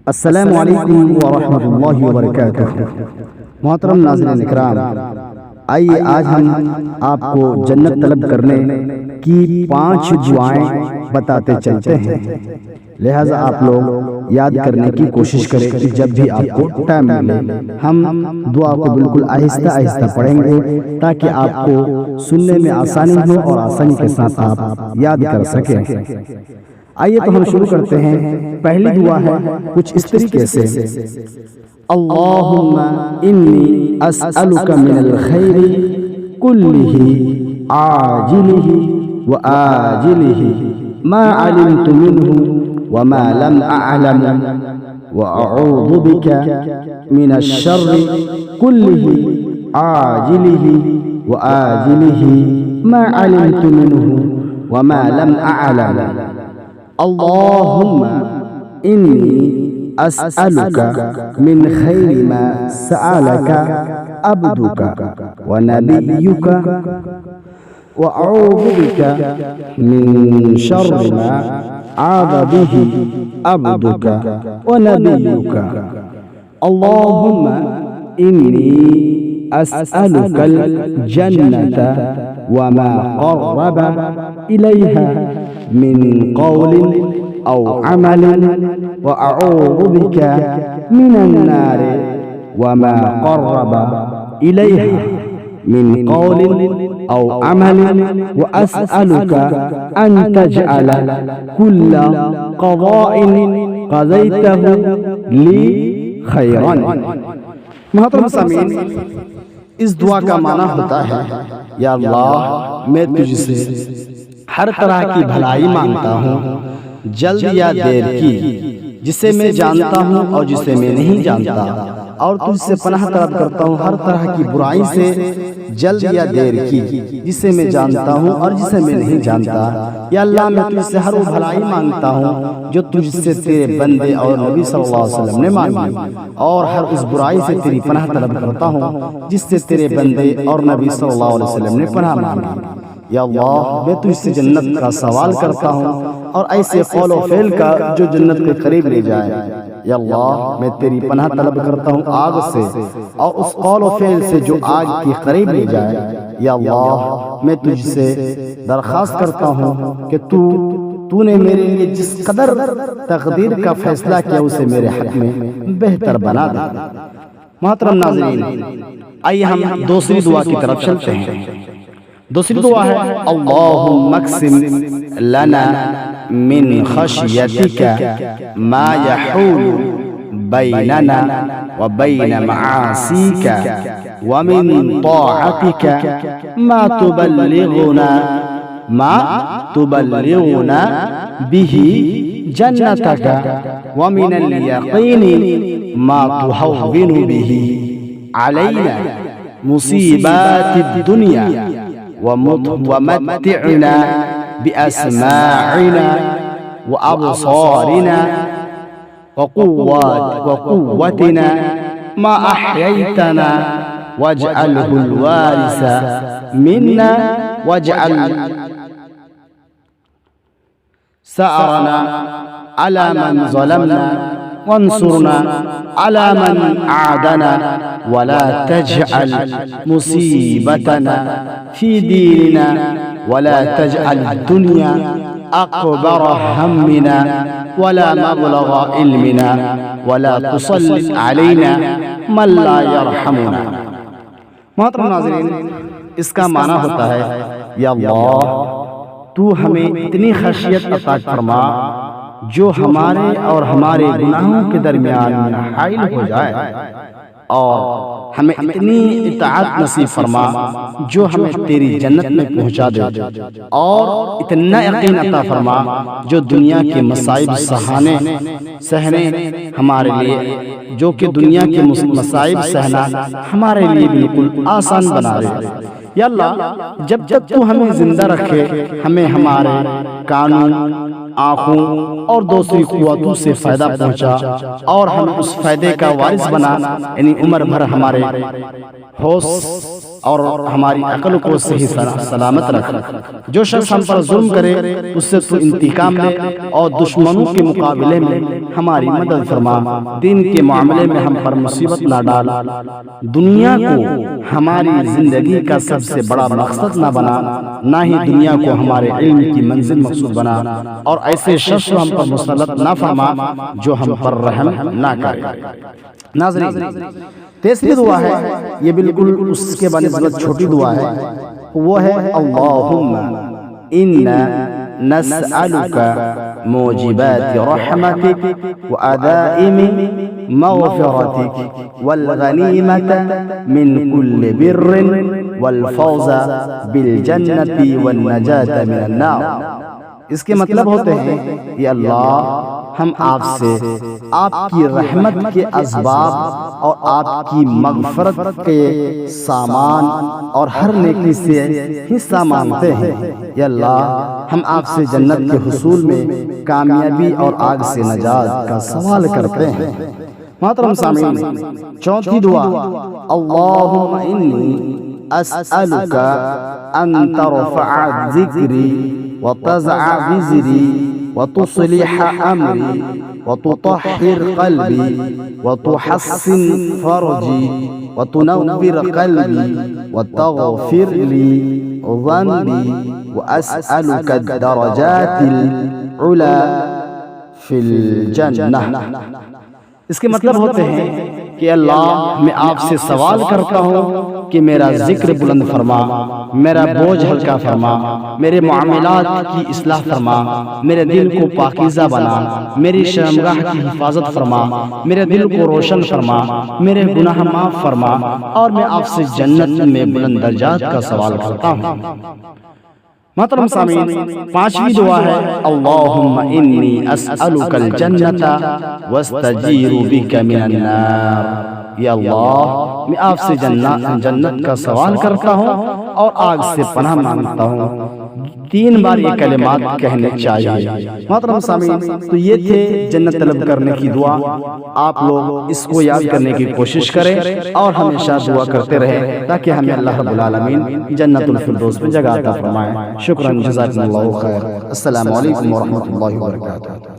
السلام علیکم ورحمۃ اللہ وبرکاتہ۔ محترم ناظرین اکرام، آئیے آج ہم آپ کو جنت طلب کرنے کی 5 دعائیں بتاتے چلتے ہیں، لہٰذا آپ لوگ یاد کرنے کی کوشش کریں کہ جب بھی آپ کو ٹائم ملے ہم دعا کو بالکل آہستہ آہستہ پڑھیں گے تاکہ آپ کو سننے میں آسانی ہو اور آسانی کے ساتھ آپ یاد کر سکیں۔ آئیے تو ہم شروع کرتے ہیں۔ پہلی دعا ہے کچھ اس طریقے سے: اللہم انی اسألک من الخیر کلہ عاجلہ وآجلہ ما علمت منہ وما لم اعلم واعوذ بک من الشر کلہ عاجلہ وآجلہ ما علمت منہ وما لم اعلم اللہم انی اسألک من خیر ما سألک عبدک ونبیک واعوذ بک من شر ما عاذ به عبدک ونبیک اللہم انی اسألک الجنة وما قرب إليها من قول أو عمل وأعوذ بك من النار وما قرب إليها من قول أو عمل وأسألك أن تجعل كل قضاء قضيته لي خيرا۔ محترم سامعین، اس دعا کا معنی ہوتا ہے: یا اللہ، میں تجھ سے ہر طرح کی بھلائی مانگتا ہوں، جلد یا دیر کی، جسے میں جانتا ہوں اور جسے میں نہیں جانتا، اور تجھ سے پناہ طلب کرتا ہوں ہر طرح کی برائی سے، جلد یا دیر کی، جسے میں جانتا ہوں اور جسے میں نہیں جانتا۔ یا اللہ، میں تجھ سے ہر وہ بھلائی مانگتا ہوں جو تجھ سے تیرے بندے اور نبی صلی اللہ علیہ وسلم نے مانگی، اور ہر اس برائی سے تیری پناہ طلب کرتا ہوں جس سے تیرے بندے اور نبی صلی اللہ علیہ وسلم نے پناہ مانگی۔ یا اللہ، میں تجھ سے جنت کا سوال کرتا ہوں اور ایسے قول و فعل کا جو جنت کے قریب لے جائے۔ یا اللہ، میں تیری پناہ طلب کرتا ہوں آگ سے اور اس قول و فعل سے جو آگ کے قریب لے جائے۔ یا اللہ، میں تجھ سے درخواست کرتا ہوں کہ تو نے میرے لیے جس قدر تقدیر کا فیصلہ کیا اسے میرے حق میں بہتر بنا دے۔ محترم ناظرین، آئیے ہم دوسری دعا کی طرف چلتے ہیں۔ دوسری دعا ہے: اللہم اقسم لنا من خشیتک ما یحول بیننا وبین معاصیک ومن طاعتک ما تبلغنا به جنتک ومن الیقین ما تهون به علینا مصیبات الدنیا ومتعنا بأسماعنا وأبصارنا وقوتنا ما أحييتنا واجعله الوارث منا واجعل ثأرنا على من ظلمنا وانصرنا على من عادنا ولا تجعل مصيبتنا في ديننا ولا تجعل الدنيا أكبر همنا ولا مبلغ علمنا ولا تسلط علينا من لا يرحمنا۔ محترم ناظرین، اس کا معنی ہوتا ہے: یا اللہ، تو ہمیں اتنی خشیت عطا فرما جو ہمارے اور ہمارے گناہوں کے درمیان حائل ہو جائے، اور ہمیں اتنی اطاعت نصیب فرما جو ہمیں تیری جنت میں پہنچا دے، اور اتنا یقین عطا فرما جو دنیا کے مصائب سہنے ہمارے لیے، جو کہ دنیا کے مصائب سہنا ہمارے لیے بالکل آسان بنا دے۔ یا اللہ، جب تک تو ہمیں زندہ رکھے، ہمیں ہمارے کانوں، آنکھوں اور دوسری قوتوں سے فائدہ پہنچا، اور ہم اس فائدے کا وارث بنا، یعنی عمر بھر ہمارے ہوش اور ہماری عقل کو صحیح سلامت رکھ۔ جو شخص ہم پر ظلم کرے اس سے تو انتقام لے، اور دشمنوں کے مقابلے میں ہماری مدد فرما۔ دین کے معاملے میں ہم پر مصیبت نہ ڈال، دنیا کو ہماری زندگی کا سب سے بڑا مقصد نہ بنا، نہ ہی دنیا کو ہمارے علم کی منزل مقصود بنا، اور ایسے شخص ہم پر مسلط نہ فرما جو ہم پر رحم نہ کرے۔ ناظرین، تیسری دعا ہے، یہ بالکل اس کے بنسبت چھوٹی دعا ہے، وہ ہے اللہم انا نسألک موجبات رحمتک وعدائم مغفرتک والغنیمت من کل بر والفوز بالجنت والنجاة من النار۔ اس کے مطلب ہوتے ہیں کہ اللہ ہم آپ سے آپ کی رحمت کے اسباب اور آپ کی مغفرت کے سامان اور ہر نیکی سے حصہ مانگتے ہیں۔ یا اللہ ہم آپ سے جنت کے حصول میں کامیابی اور آگ سے نجات کا سوال کرتے ہیں۔ محترم سامعین، چوتھی دعا، اللہم انی اسألک ان ترفع ذکری وتضع وزری وتصلح امری وتطهر قلبی وتحسن فرجی وتنور قلبی وتغفر لی ذنبی واسألک الدرجات العلی فی الجنہ۔ اس کے مطلب ہوتے ہیں کہ اللہ میں آپ سے سوال کرتا ہوں کہ میرا ذکر بلند فرما، میرا بوجھ ہلکا فرما، میرے معاملات کی اصلاح فرما، میرے دل کو پاکیزہ بنا، میری شرمگاہ کی حفاظت فرما، میرے دل کو روشن فرما، میرے گناہ معاف فرما، اور میں آپ سے جنت میں بلند درجات کا سوال کرتا ہوں۔ محترم سامعین، پانچویں دعا ہے، اللہم انی اسألک الجنت واستجیر بک من النار۔ یا اللہ میں آپ سے جنت کا سوال کرتا ہوں اور آگ سے پناہ مانگتا ہوں۔ 3 بار یہ کلمات کہنے چاہیے۔ محترم سامعین، تو یہ تھے جنت طلب کرنے کی دعا۔ آپ لوگ اس کو یاد کرنے کی کوشش کریں اور ہمیشہ دعا کرتے رہیں تاکہ ہمیں اللہ رب العالمین جنت الفردوس میں جگہ عطا فرمائے۔ شکراً، جزاکم اللہ خیر۔ السلام علیکم ورحمۃ اللہ وبرکاتہ۔